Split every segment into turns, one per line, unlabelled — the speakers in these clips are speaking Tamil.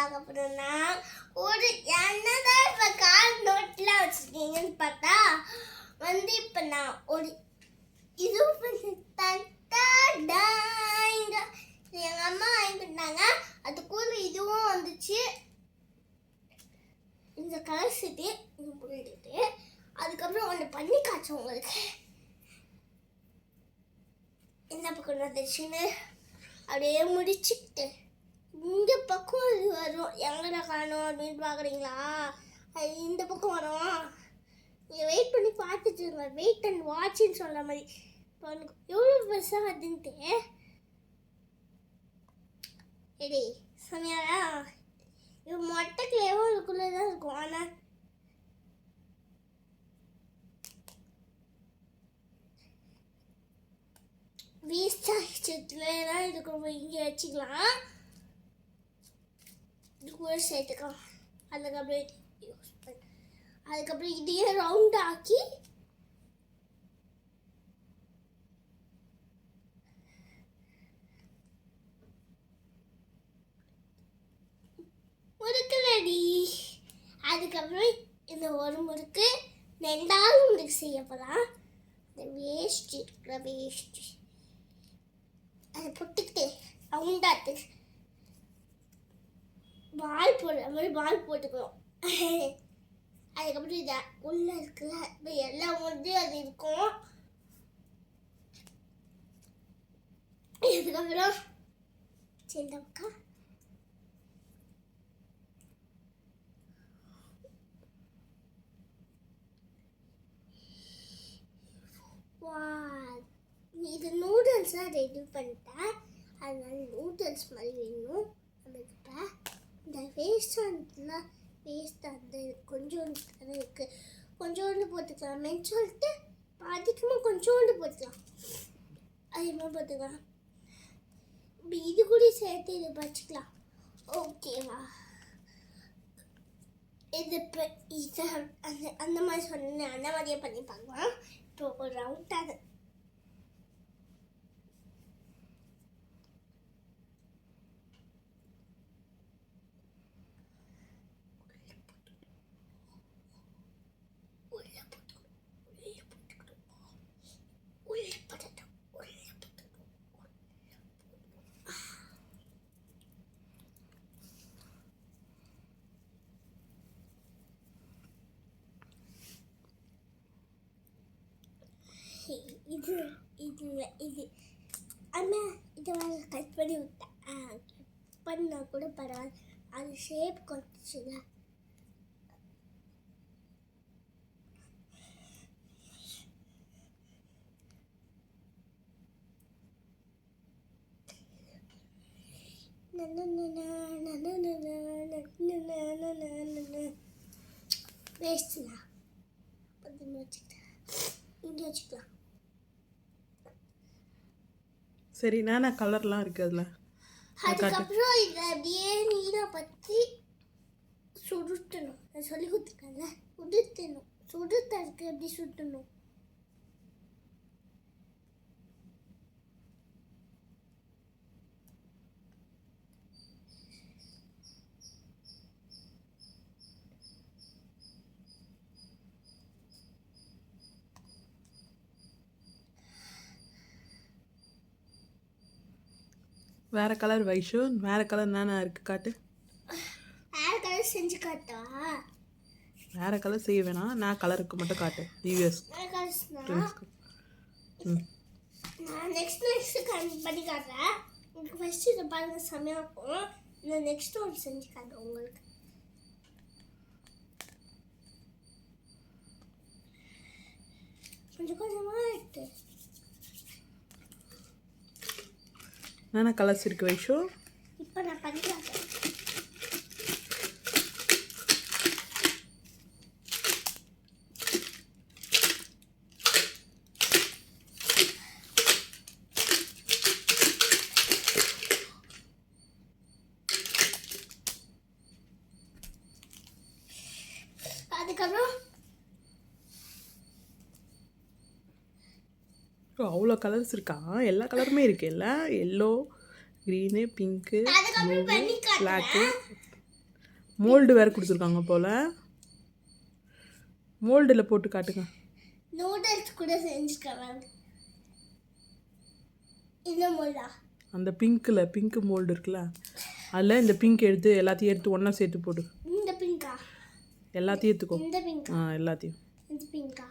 பார்க்க போறோம்னா ஒரு என்னதான் இப்ப கால் நோட்ல வச்சிருக்கீங்கன்னு பார்த்தா வந்து இப்ப நான் ஒரு இது எங்க அம்மா வாங்கிட்டாங்க. அதுக்குள்ள இதுவும் வந்துச்சு. இந்த கலர் சீட்டு இது போட்டுட்டு அதுக்கப்புறம் ஒன்று பண்ணி காய்ச்சோம் உங்களுக்கு. என்ன பக்கம் வந்துச்சுன்னு அப்படியே முடிச்சுக்கிட்டு இந்த பக்கம் இது வரும். எங்கடா காணும் அப்படின்னு பார்க்குறீங்களா? இந்த பக்கம் வரும். நீங்கள் வெயிட் பண்ணி பார்த்துட்டு இருங்க. வெயிட் அண்ட் வாட்ச்னு சொல்கிற மாதிரி. இப்போ எனக்கு எவ்வளோ பெருசாக வருதுன்ட்டு எடி சமையாரா இது மொட்டை கிளேவும் இதுக்குள்ளே தான் இருக்கும். ஆனால் வேஸ்ட் ஆகிடுச்சுலாம் இதுக்கு இங்கே வச்சுக்கலாம். இது கூட சேர்த்துக்கலாம். அதுக்கப்புறம் இதையே ரவுண்ட் ஆக்கி முறுக்கு ரெடி. அதுக்கப்புறம் இந்த ஒரு முறுக்கு ரெண்டாவது முறுக்கு செய்ய போகலாம். இந்த வேஸ்ட் இருக்கிற வேஸ்ட் அதை போட்டுக்கிட்டு ரவுண்டாட்டு பால் போடுற மாதிரி பால் போட்டுக்கணும். அதுக்கப்புறம் இதை உள்ள இருக்குல்ல இப்போ எல்லாம் வந்து அது இருக்கும். இதுக்கப்புறம் சின்ன பக்கம் இது நூடுல்ஸாக ரெடி பண்ணிட்டேன். அதனால நூடுல்ஸ் மாதிரி வேணும் நம்மக்கிட்ட. இந்த வேஸ்டாக வேஸ்ட் அந்த கொஞ்சோண்டு தானே இருக்குது. கொஞ்சோண்டு போட்டுக்கலாமேன்னு சொல்லிட்டு அதிகமாக கொஞ்சோண்டு போட்டுக்கலாம். அதிகமாக போட்டுக்கலாம். இது கூட சேர்த்து இது வச்சுக்கலாம். ஓகேவா? இது இப்போ இதை அந்த மாதிரி சொன்னேன். அந்த மாதிரியே பண்ணி பார்க்கலாம். இப்போ ஒரு ரவுண்டாக இது இது இது அம்மா இதை கட் பண்ணி விட்டேன். கட் பண்ணால் கூட பரவாயில்ல. அது ஷேப் கொஞ்சம் வேஸ்ட்ண்ணா வச்சுக்கிட்டேன். இங்கே வச்சுக்கலாம்.
சரி நானா கலர்லாம் இருக்குது அதில்.
அதுக்கப்புறம் இதை அப்படியே நீரை பற்றி சுருட்டணும். நான் சொல்லி கொடுத்துருக்கேன்ல, சுடுத்தணும். சுடுத்தருக்கு எப்படி சுட்டணும்?
வேறு கலர் வைஷு, வேறு கலர் நானா இருக்குது காட்டு.
வேறு கலர் செஞ்சு காட்டா?
வேறு கலர் செய்ய வேணாம், நான் கலருக்கு மட்டும் காட்டு. டிவிஎஸ்
நான் நெக்ஸ்ட் பண்ணி காட்டுறேன். உங்களுக்கு ஃபஸ்ட்டு இதை பாருங்கள், செம்மையாக இருக்கும். நான் நெக்ஸ்ட் ஒரு செஞ்சு காட்டுறேன் உங்களுக்கு. கொஞ்சம் கொஞ்சமாக இருக்கு.
நானா கலர்ஸ் இருக்கு வைஷு.
இப்போ நான் பண்ணி காட்டுறேன். அதுக்கப்புறம்
அவ்வளோ கலர்ஸ் இருக்கா? எல்லா கலருமே இருக்கு. எல்லாம் yellow, green, pink, blue, black. Mould வேறு கொடுத்துருக்காங்க போல். மோல்டில் போட்டு காட்டுங்க.
நூடுல்ஸ் கூட செஞ்சுருக்காங்க. இந்த மோல்டா?
அந்த பிங்க் மோல்டு இருக்குல்ல, அதில் இந்த பிங்க் எல்லாத்தையும் எடுத்து ஒன்றா சேர்த்து போடு.
இந்த பிங்கா?
எல்லாத்தையும் எடுத்துக்கோ.
இந்த பிங்கா?
எல்லாத்தையும்.
இந்த பிங்கா?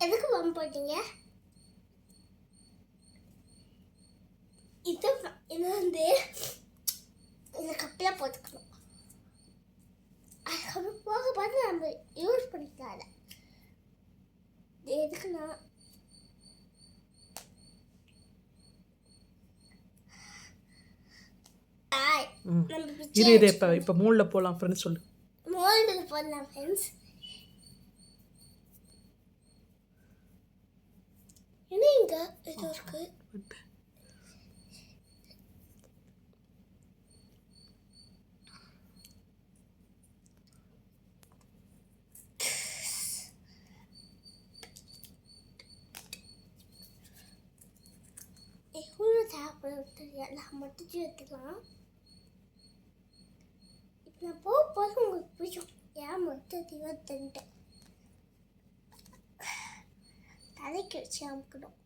எதுக்கு பம்ப் போட்டீங்க? இது வந்து இந்த கப்பில் போட்டுக்கணும். அதுக்கப்புறம் போக பார்த்து நம்ம யூஸ் பண்ணிக்கலாம். எதுக்குன்னா
இப்போ மோல்டில் போகலாம் ஃப்ரெண்ட்ஸ். சொல்லு.
மோல்டில் போடலாம் ஃப்ரெண்ட்ஸ். என்ன இங்க இது இருக்கு? எவ்வளோ சாப்பிட்றது எல்லாம் மட்டும் எடுத்துக்கலாம். இப்போ நான் போது உங்களுக்கு பிடிக்கும். ஏன் மொத்தம் தீவத்துன்ட்டேன். தலைக்கு வச்சு அமுக்கணும்.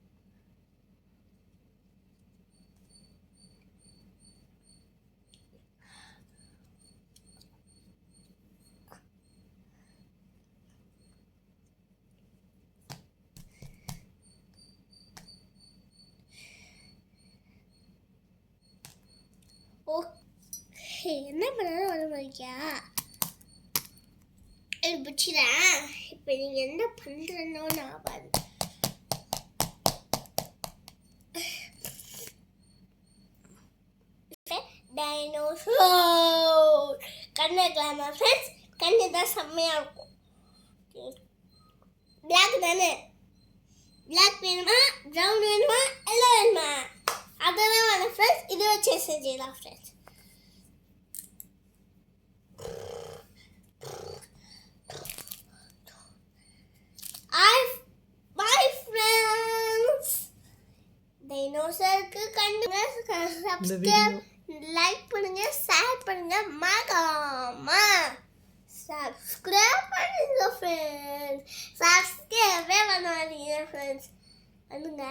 ஓகே, என்ன பண்ணாலும் வர மாதிரியா பிடிச்சிடேன். இப்போ நீங்கள் என்ன பண்ணுறனோ நான் பாரு. டைனோசர் கண்ணு வைக்கலாமா ஃப்ரெண்ட்ஸ்? கண்ணு தான் செம்மையாக இருக்கும். பிளாக் தானே? பிளாக் வேணுமா, ப்ரௌன் வேணுமா, எல்லோ வேணுமா? அதெல்லாம் வேணும் ஃப்ரெண்ட்ஸ். இதை வச்சு செஞ்சிடலாம் ஃப்ரெண்ட்ஸ். Bye friends. டைனோசருக்கு கண்டுங்க. சப்ஸ்கிரைப், லைக் பண்ணுங்க, ஷேர் பண்ணுங்க, மறக்காம சப்ஸ்கிரைப் பண்ணுங்க ஃப்ரெண்ட்ஸ். சப்ஸ்கிரைபே பண்ணாதீங்க ஃப்ரெண்ட்ஸ். பண்ணுங்க.